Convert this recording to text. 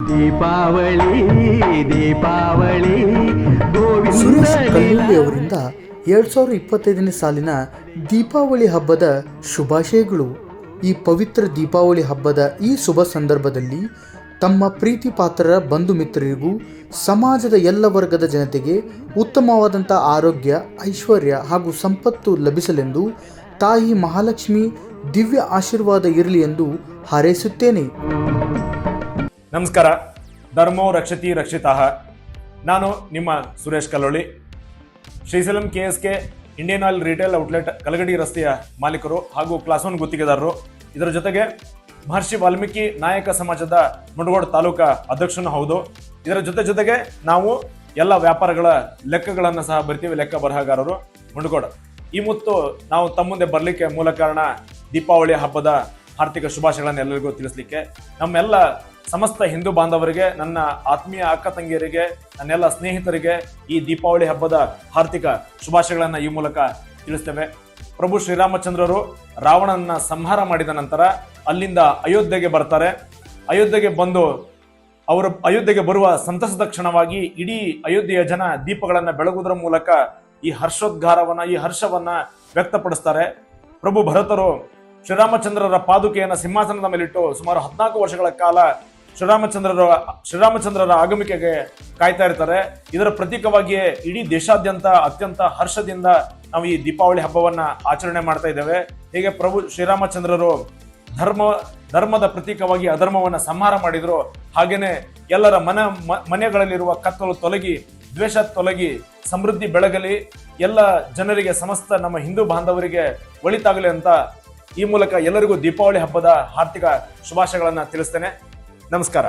ದೀಪಾವಳಿ ದೀಪಾವಳಿ ಸುರೇಶ್ ಕಲ್ಲಳ್ಳಿ ಅವರಿಂದ 2025ನೇ ಸಾಲಿನ ದೀಪಾವಳಿ ಹಬ್ಬದ ಶುಭಾಶಯಗಳು. ಈ ಪವಿತ್ರ ದೀಪಾವಳಿ ಹಬ್ಬದ ಈ ಶುಭ ಸಂದರ್ಭದಲ್ಲಿ ತಮ್ಮ ಪ್ರೀತಿ ಪಾತ್ರರ ಬಂಧು ಮಿತ್ರರಿಗೂ ಸಮಾಜದ ಎಲ್ಲ ವರ್ಗದ ಜನತೆಗೆ ಉತ್ತಮವಾದಂಥ ಆರೋಗ್ಯ, ಐಶ್ವರ್ಯ ಹಾಗೂ ಸಂಪತ್ತು ಲಭಿಸಲೆಂದು ತಾಯಿ ಮಹಾಲಕ್ಷ್ಮಿ ದಿವ್ಯ ಆಶೀರ್ವಾದ ಇರಲಿ ಎಂದು ಹಾರೈಸುತ್ತೇನೆ. ನಮಸ್ಕಾರ. ಧರ್ಮೋ ರಕ್ಷತಿ ರಕ್ಷಿತಃ. ನಾನು ನಿಮ್ಮ Suresh Kallalli, Srisailam KSK Indian oil retail outlet Kalagadi ರಸ್ತೆಯ ಮಾಲೀಕರು ಹಾಗೂ ಕ್ಲಾಸ್ 1 ಗುತ್ತಿಗೆದಾರರು. ಇದರ ಜೊತೆಗೆ ಮಹರ್ಷಿ ವಾಲ್ಮೀಕಿ ನಾಯಕ ಸಮಾಜದ ಮುಂಡಗೋಡ ತಾಲೂಕಾ ಅಧ್ಯಕ್ಷನೂ ಹೌದು. ಇದರ ಜೊತೆಗೆ ನಾವು ಎಲ್ಲ ವ್ಯಾಪಾರಗಳ ಲೆಕ್ಕಗಳನ್ನು ಸಹ ಬರ್ತೀವಿ. ಲೆಕ್ಕ ಬರಹಗಾರರು ಮುಂಡಗೋಡ. ಈ ಮುತ್ತು ನಾವು ತಮ್ಮ ಮುಂದೆ ಬರಲಿಕ್ಕೆ ಮೂಲ ಕಾರಣ ದೀಪಾವಳಿ ಹಬ್ಬದ ಆರ್ಥಿಕ ಶುಭಾಶಯಗಳನ್ನು ಎಲ್ಲರಿಗೂ ತಿಳಿಸ್ಲಿಕ್ಕೆ, ನಮ್ಮೆಲ್ಲ ಸಮಸ್ತ ಹಿಂದೂ ಬಾಂಧವರಿಗೆ, ನನ್ನ ಆತ್ಮೀಯ ಅಕ್ಕ ತಂಗಿಯರಿಗೆ, ನನ್ನೆಲ್ಲ ಸ್ನೇಹಿತರಿಗೆ ಈ ದೀಪಾವಳಿ ಹಬ್ಬದ ಆರ್ಥಿಕ ಶುಭಾಶಯಗಳನ್ನು ಈ ಮೂಲಕ ತಿಳಿಸ್ತೇವೆ. ಪ್ರಭು ಶ್ರೀರಾಮಚಂದ್ರರು ರಾವಣನ ಸಂಹಾರ ಮಾಡಿದ ನಂತರ ಅಲ್ಲಿಂದ ಅಯೋಧ್ಯೆಗೆ ಬರ್ತಾರೆ. ಅಯೋಧ್ಯೆಗೆ ಬಂದು ಅವರು ಅಯೋಧ್ಯೆಗೆ ಬರುವ ಸಂತಸದ ಕ್ಷಣವಾಗಿ ಇಡೀ ಅಯೋಧ್ಯೆಯ ಜನ ದೀಪಗಳನ್ನು ಬೆಳಗುವುದರ ಮೂಲಕ ಈ ಹರ್ಷೋದ್ಗಾರವನ್ನ, ಈ ಹರ್ಷವನ್ನ ವ್ಯಕ್ತಪಡಿಸ್ತಾರೆ. ಪ್ರಭು ಭರತರು ಶ್ರೀರಾಮಚಂದ್ರರ ಪಾದುಕೆಯನ್ನು ಸಿಂಹಾಸನದ ಮೇಲಿಟ್ಟು ಸುಮಾರು 14 ವರ್ಷಗಳ ಕಾಲ ಶ್ರೀರಾಮಚಂದ್ರರ ಆಗಮಿಕೆಗೆ ಕಾಯ್ತಾ ಇರ್ತಾರೆ. ಇದರ ಪ್ರತೀಕವಾಗಿಯೇ ಇಡೀ ದೇಶಾದ್ಯಂತ ಅತ್ಯಂತ ಹರ್ಷದಿಂದ ನಾವು ಈ ದೀಪಾವಳಿ ಹಬ್ಬವನ್ನ ಆಚರಣೆ ಮಾಡ್ತಾ ಇದ್ದೇವೆ. ಹೀಗೆ ಪ್ರಭು ಶ್ರೀರಾಮಚಂದ್ರರು ಧರ್ಮದ ಪ್ರತೀಕವಾಗಿ ಅಧರ್ಮವನ್ನ ಸಂಹಾರ ಮಾಡಿದ್ರು. ಹಾಗೇನೆ ಎಲ್ಲರ ಮನೆಗಳಲ್ಲಿರುವ ಕತ್ತಲು ತೊಲಗಿ, ದ್ವೇಷ ತೊಲಗಿ, ಸಮೃದ್ಧಿ ಬೆಳಗಲಿ, ಎಲ್ಲ ಜನರಿಗೆ, ಸಮಸ್ತ ನಮ್ಮ ಹಿಂದೂ ಬಾಂಧವರಿಗೆ ಒಳಿತಾಗಲಿ ಅಂತ ಈ ಮೂಲಕ ಎಲ್ಲರಿಗೂ ದೀಪಾವಳಿ ಹಬ್ಬದ ಆರ್ಥಿಕ ಶುಭಾಶಯಗಳನ್ನ ತಿಳಿಸ್ತೇನೆ. ನಮಸ್ಕಾರ.